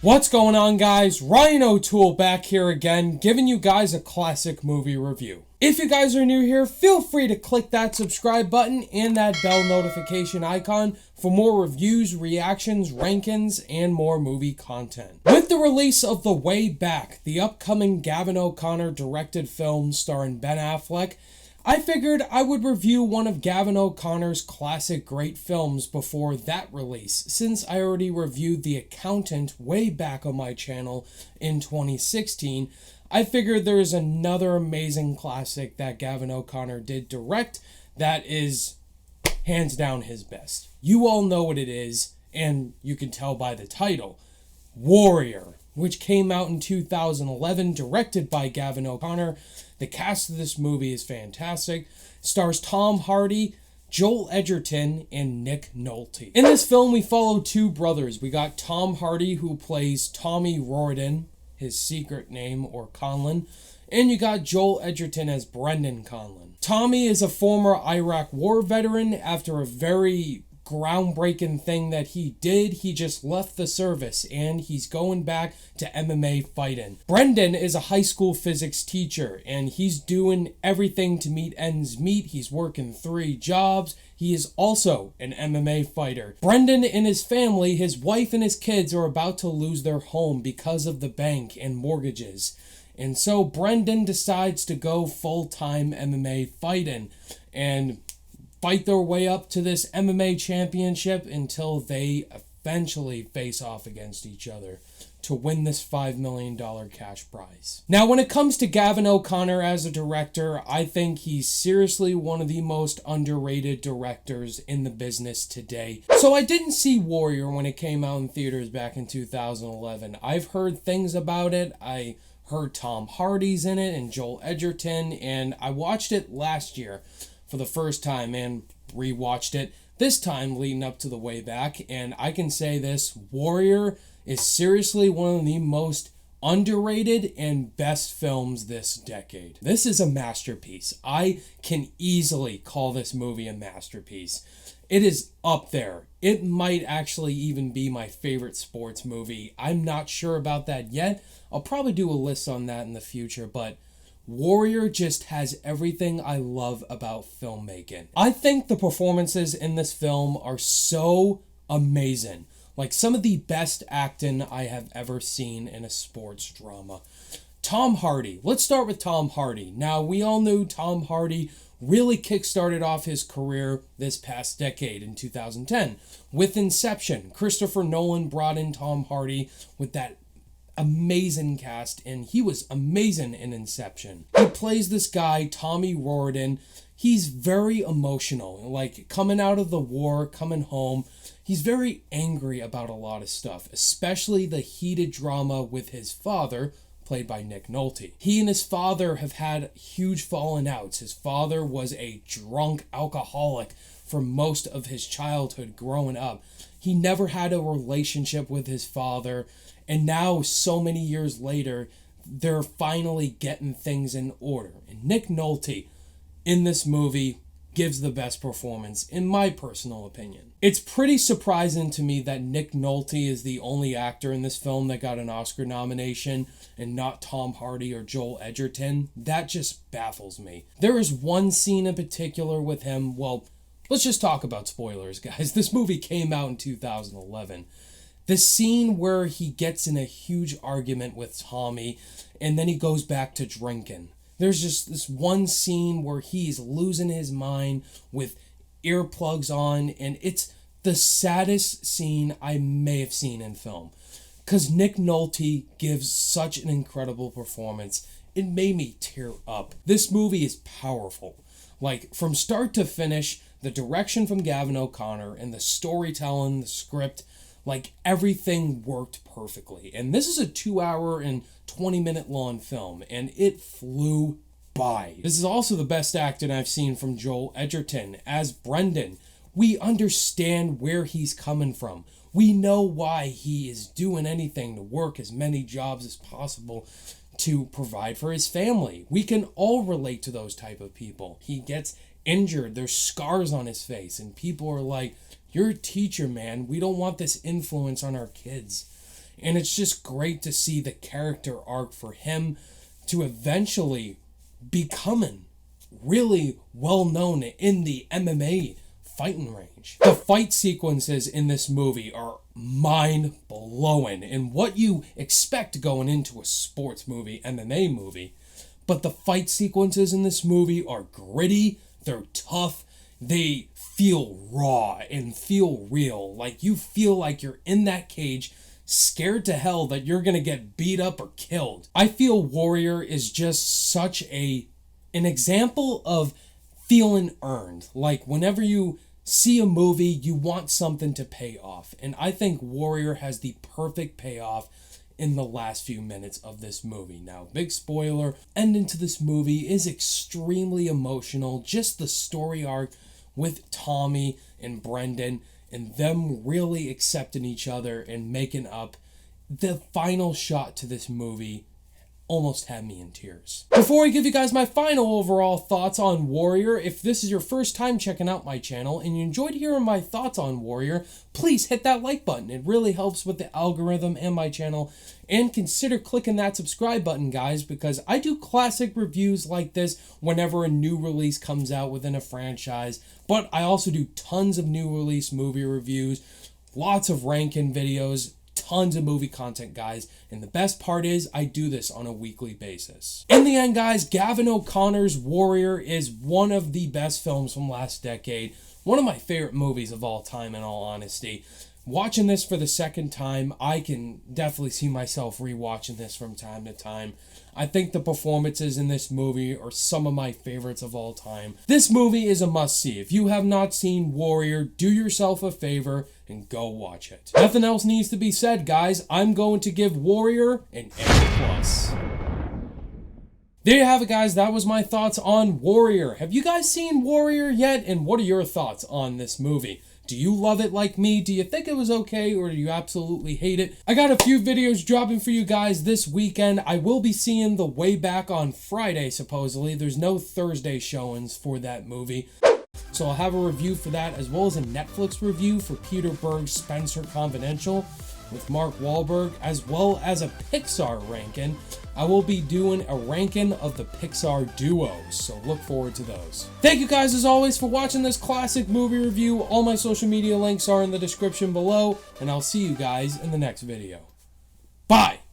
What's going on, guys? Ryan O'Toole back here again, giving you guys a classic movie review. If you guys are new here, feel free to click that subscribe button and that bell notification icon for more reviews, reactions, rankings, and more movie content. With the release of The Way Back, the upcoming Gavin O'Connor directed film starring Ben Affleck, I figured I would review one of Gavin O'Connor's classic great films before that release, since I already reviewed The Accountant way back on my channel in 2016. I figured there is another amazing classic that Gavin O'Connor did direct that is hands down his best. You all know what it is, and you can tell by the title, Warrior, which came out in 2011, directed by Gavin O'Connor. The cast of this movie is fantastic. It stars Tom Hardy, Joel Edgerton, and Nick Nolte. In this film, we follow two brothers. We got Tom Hardy, who plays Tommy Riordan, his secret name, or Conlon, and you got Joel Edgerton as Brendan Conlon. Tommy is a former Iraq War veteran. After a very groundbreaking thing that he did, he just left the service and he's going back to MMA fighting. Brendan is a high school physics teacher and he's doing everything to meet ends meet. He's working 3 jobs. He is also an MMA fighter. Brendan and his family, his wife and his kids, are about to lose their home because of the bank and mortgages. And so Brendan decides to go full-time MMA fighting and fight their way up to this MMA championship until they eventually face off against each other to win this $5 million cash prize. Now, when it comes to Gavin O'Connor as a director, I think he's seriously one of the most underrated directors in the business today. So I didn't see Warrior when it came out in theaters back in 2011. I've heard things about it. I heard Tom Hardy's in it and Joel Edgerton, and I watched it last year for the first time and rewatched it this time leading up to The Way Back, and I can say this, Warrior is seriously one of the most underrated and best films this decade. This is a masterpiece. I can easily call this movie a masterpiece. It is up there. It might actually even be my favorite sports movie. I'm not sure about that yet. I'll probably do a list on that in the future, but Warrior just has everything I love about filmmaking. I think the performances in this film are so amazing. Like some of the best acting I have ever seen in a sports drama. Tom Hardy. Let's start with Tom Hardy. Now, we all knew Tom Hardy really kickstarted off his career this past decade in 2010 with Inception. Christopher Nolan brought in Tom Hardy with that amazing cast, and he was amazing in Inception. He plays this guy, Tommy Riordan. He's very emotional, like coming out of the war, coming home. He's very angry about a lot of stuff, especially the heated drama with his father, played by Nick Nolte. He and his father have had huge falling outs. His father was a drunk alcoholic for most of his childhood growing up. He never had a relationship with his father, and now, so many years later, they're finally getting things in order. And Nick Nolte, in this movie, gives the best performance, in my personal opinion. It's pretty surprising to me that Nick Nolte is the only actor in this film that got an Oscar nomination, and not Tom Hardy or Joel Edgerton. That just baffles me. There is one scene in particular with him, well, let's just talk about spoilers, guys. This movie came out in 2011. The scene where he gets in a huge argument with Tommy and then he goes back to drinking. There's just this one scene where he's losing his mind with earplugs on, and it's the saddest scene I may have seen in film. Because Nick Nolte gives such an incredible performance. It made me tear up. This movie is powerful. Like, from start to finish, the direction from Gavin O'Connor and the storytelling, the script, like everything worked perfectly. And this is a 2-hour and 20-minute long film, and it flew by. This is also the best acting I've seen from Joel Edgerton as Brendan. We understand where he's coming from. We know why he is doing anything to work as many jobs as possible to provide for his family. We can all relate to those type of people. He gets injured, there's scars on his face, and people are like, "You're a teacher, man. We don't want this influence on our kids." And it's just great to see the character arc for him to eventually becoming really well known in the MMA fighting range. The fight sequences in this movie are mind blowing and what you expect going into a sports movie, MMA movie. But the fight sequences in this movie are gritty, they're tough, they feel raw and feel real. Like you feel like you're in that cage, scared to hell that you're gonna get beat up or killed. I feel Warrior is just such an example of feeling earned. Like whenever you see a movie, you want something to pay off. And I think Warrior has the perfect payoff in the last few minutes of this movie. Now, big spoiler, ending to this movie is extremely emotional. Just the story arc with Tommy and Brendan and them really accepting each other and making up. The final shot to this movie almost had me in tears. Before I give you guys my final overall thoughts on Warrior, if this is your first time checking out my channel and you enjoyed hearing my thoughts on Warrior, please hit that like button. It really helps with the algorithm and my channel. And consider clicking that subscribe button, guys, because I do classic reviews like this whenever a new release comes out within a franchise. But I also do tons of new release movie reviews, lots of ranking videos, tons of movie content, guys, and the best part is I do this on a weekly basis. In the end, guys, Gavin O'Connor's Warrior is one of the best films from last decade, one of my favorite movies of all time, in all honesty. Watching this for the second time, I can definitely see myself rewatching this from time to time. I think the performances in this movie are some of my favorites of all time. This movie is a must-see. If you have not seen Warrior, do yourself a favor and go watch it. Nothing else needs to be said, guys. I'm going to give Warrior an A+. There you have it, guys. That was my thoughts on Warrior. Have you guys seen Warrior yet? And what are your thoughts on this movie? Do you love it like me? Do you think it was okay, or do you absolutely hate it? I got a few videos dropping for you guys this weekend. I will be seeing The Way Back on Friday, supposedly. There's no Thursday showings for that movie. So I'll have a review for that, as well as a Netflix review for Peter Berg's Spencer Confidential with Mark Wahlberg, as well as a Pixar ranking. I will be doing a ranking of the Pixar duos, so look forward to those. Thank you guys as always for watching this classic movie review. All my social media links are in the description below, and I'll see you guys in the next video. Bye!